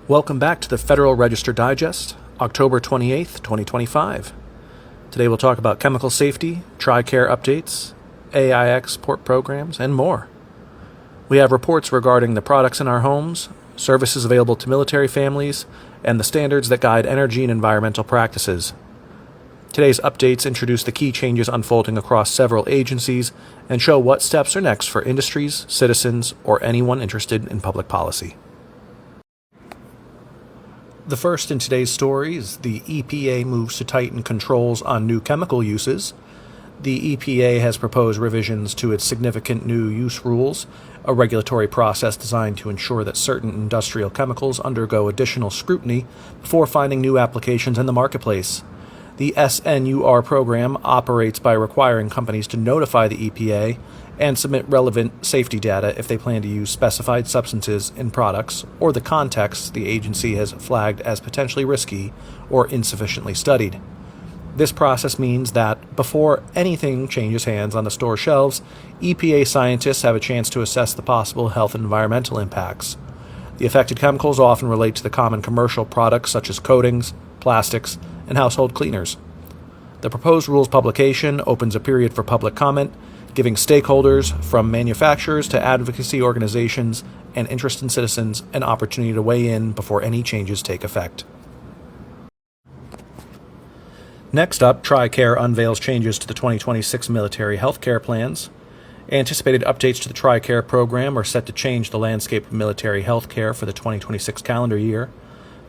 Welcome back to the Federal Register Digest, October 28th, 2025. Today we'll talk about chemical safety, TRICARE updates, AI export programs, and more. We have reports regarding the products in our homes, services available to military families, and the standards that guide energy and environmental practices. Today's updates introduce the key changes unfolding across several agencies and show what steps are next for industries, citizens, or anyone interested in public policy. The first in today's story is the EPA moves to tighten controls on new chemical uses. The EPA has proposed revisions to its significant new use rules, a regulatory process designed to ensure that certain industrial chemicals undergo additional scrutiny before finding new applications in the marketplace. The SNUR program operates by requiring companies to notify the EPA and submit relevant safety data if they plan to use specified substances in products or the contexts the agency has flagged as potentially risky or insufficiently studied. This process means that before anything changes hands on the store shelves, EPA scientists have a chance to assess the possible health and environmental impacts. The affected chemicals often relate to the common commercial products such as coatings, plastics, and household cleaners. The proposed rules publication opens a period for public comment, giving stakeholders, from manufacturers to advocacy organizations and interested citizens, an opportunity to weigh in before any changes take effect. Next up, TRICARE unveils changes to the 2026 military health care plans. Anticipated updates to the TRICARE program are set to change the landscape of military health care for the 2026 calendar year.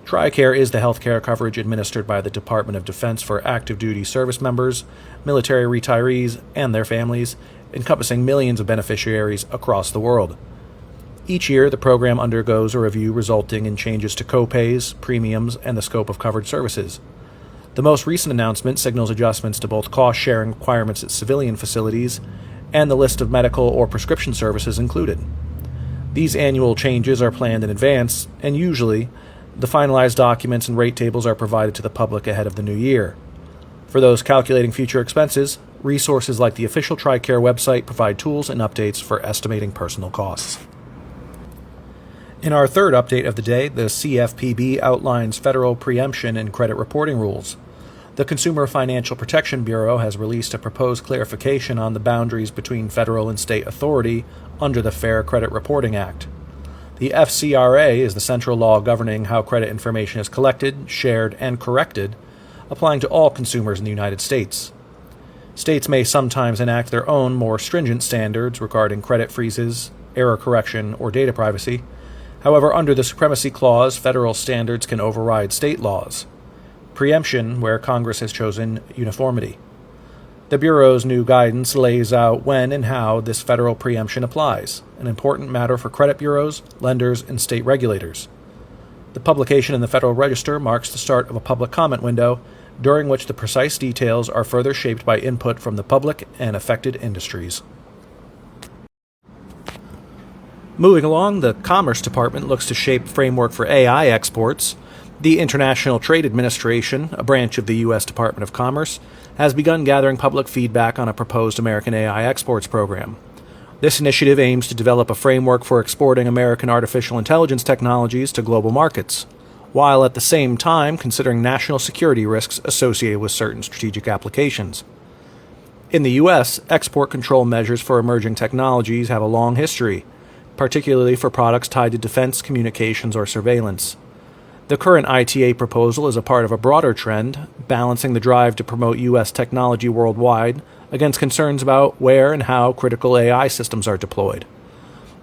TRICARE is the health care coverage administered by the Department of Defense for active duty service members, military retirees, and their families, encompassing millions of beneficiaries across the world. Each year, the program undergoes a review resulting in changes to copays, premiums, and the scope of covered services. The most recent announcement signals adjustments to both cost-sharing requirements at civilian facilities and the list of medical or prescription services included. These annual changes are planned in advance, and usually, the finalized documents and rate tables are provided to the public ahead of the new year. For those calculating future expenses, resources like the official TRICARE website provide tools and updates for estimating personal costs. In our third update of the day, the CFPB outlines federal preemption and credit reporting rules. The Consumer Financial Protection Bureau has released a proposed clarification on the boundaries between federal and state authority under the Fair Credit Reporting Act. The FCRA is the central law governing how credit information is collected, shared, and corrected, applying to all consumers in the United States. States may sometimes enact their own more stringent standards regarding credit freezes, error correction, or data privacy. However, under the Supremacy Clause, federal standards can override state laws. Preemption, where Congress has chosen uniformity. The Bureau's new guidance lays out when and how this federal preemption applies, an important matter for credit bureaus, lenders, and state regulators. The publication in the Federal Register marks the start of a public comment window, during which the precise details are further shaped by input from the public and affected industries. Moving along, the Commerce Department looks to shape framework for AI exports. The International Trade Administration, a branch of the U.S. Department of Commerce, has begun gathering public feedback on a proposed American AI exports program. This initiative aims to develop a framework for exporting American artificial intelligence technologies to global markets, while at the same time considering national security risks associated with certain strategic applications. In the U.S., export control measures for emerging technologies have a long history, particularly for products tied to defense, communications, or surveillance. The current ITA proposal is a part of a broader trend, balancing the drive to promote U.S. technology worldwide against concerns about where and how critical AI systems are deployed.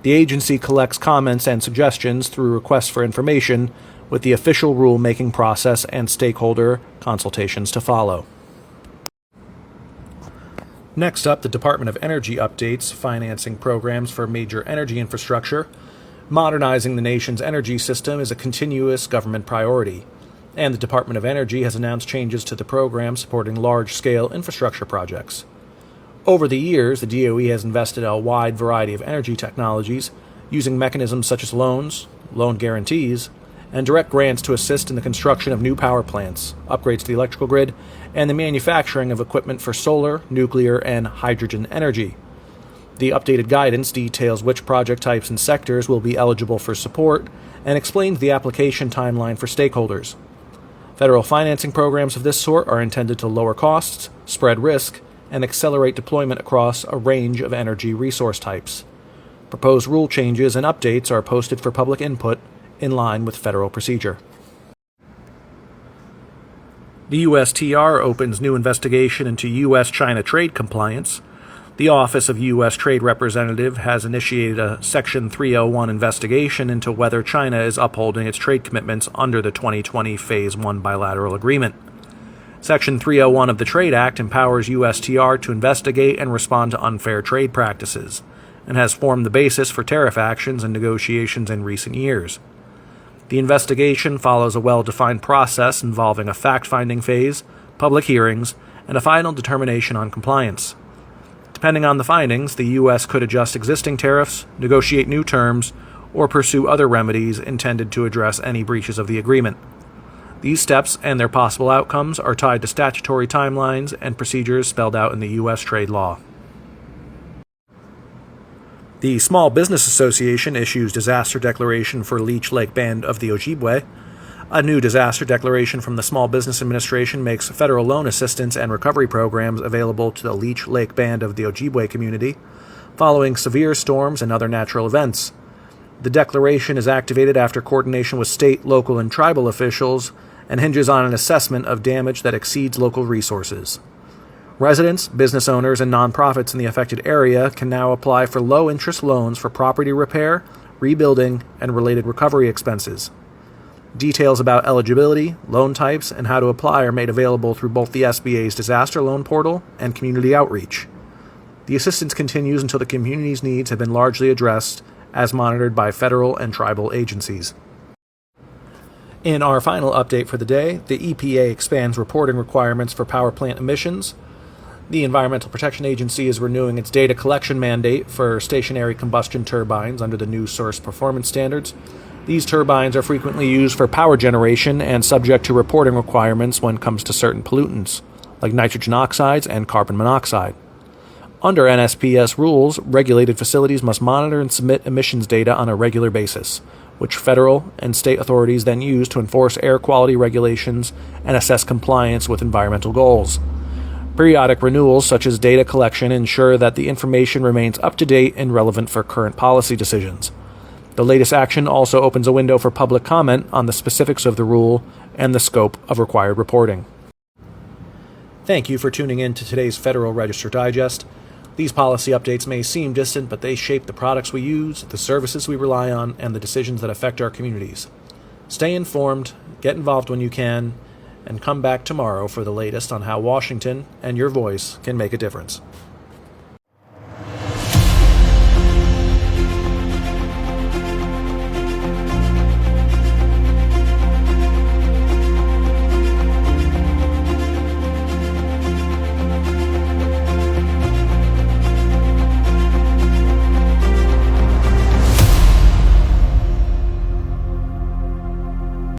The agency collects comments and suggestions through requests for information, with the official rule-making process and stakeholder consultations to follow. Next up, the Department of Energy updates financing programs for major energy infrastructure. Modernizing the nation's energy system is a continuous government priority, and the Department of Energy has announced changes to the program supporting large-scale infrastructure projects. Over the years, the DOE has invested in a wide variety of energy technologies, using mechanisms such as loans, loan guarantees, and direct grants to assist in the construction of new power plants, upgrades to the electrical grid, and the manufacturing of equipment for solar, nuclear, and hydrogen energy. The updated guidance details which project types and sectors will be eligible for support and explains the application timeline for stakeholders. Federal financing programs of this sort are intended to lower costs, spread risk, and accelerate deployment across a range of energy resource types. Proposed rule changes and updates are posted for public input in line with federal procedure. The USTR opens new investigation into U.S.-China trade compliance. The Office of U.S. Trade Representative has initiated a Section 301 investigation into whether China is upholding its trade commitments under the 2020 Phase 1 bilateral agreement. Section 301 of the Trade Act empowers USTR to investigate and respond to unfair trade practices, and has formed the basis for tariff actions and negotiations in recent years. The investigation follows a well-defined process involving a fact-finding phase, public hearings, and a final determination on compliance. Depending on the findings, the U.S. could adjust existing tariffs, negotiate new terms, or pursue other remedies intended to address any breaches of the agreement. These steps and their possible outcomes are tied to statutory timelines and procedures spelled out in the U.S. trade law. The Small Business Association issues disaster declaration for Leech Lake Band of the Ojibwe. A new disaster declaration from the Small Business Administration makes federal loan assistance and recovery programs available to the Leech Lake Band of the Ojibwe community following severe storms and other natural events. The declaration is activated after coordination with state, local, and tribal officials and hinges on an assessment of damage that exceeds local resources. Residents, business owners, and nonprofits in the affected area can now apply for low-interest loans for property repair, rebuilding, and related recovery expenses. Details about eligibility, loan types, and how to apply are made available through both the SBA's Disaster Loan Portal and Community Outreach. The assistance continues until the community's needs have been largely addressed, as monitored by federal and tribal agencies. In our final update for the day, the EPA expands reporting requirements for power plant emissions. The Environmental Protection Agency is renewing its data collection mandate for stationary combustion turbines under the new source performance standards. These turbines are frequently used for power generation and subject to reporting requirements when it comes to certain pollutants, like nitrogen oxides and carbon monoxide. Under NSPS rules, regulated facilities must monitor and submit emissions data on a regular basis, which federal and state authorities then use to enforce air quality regulations and assess compliance with environmental goals. Periodic renewals, such as data collection, ensure that the information remains up to date and relevant for current policy decisions. The latest action also opens a window for public comment on the specifics of the rule and the scope of required reporting. Thank you for tuning in to today's Federal Register Digest. These policy updates may seem distant, but they shape the products we use, the services we rely on, and the decisions that affect our communities. Stay informed, get involved when you can, and come back tomorrow for the latest on how Washington and your voice can make a difference.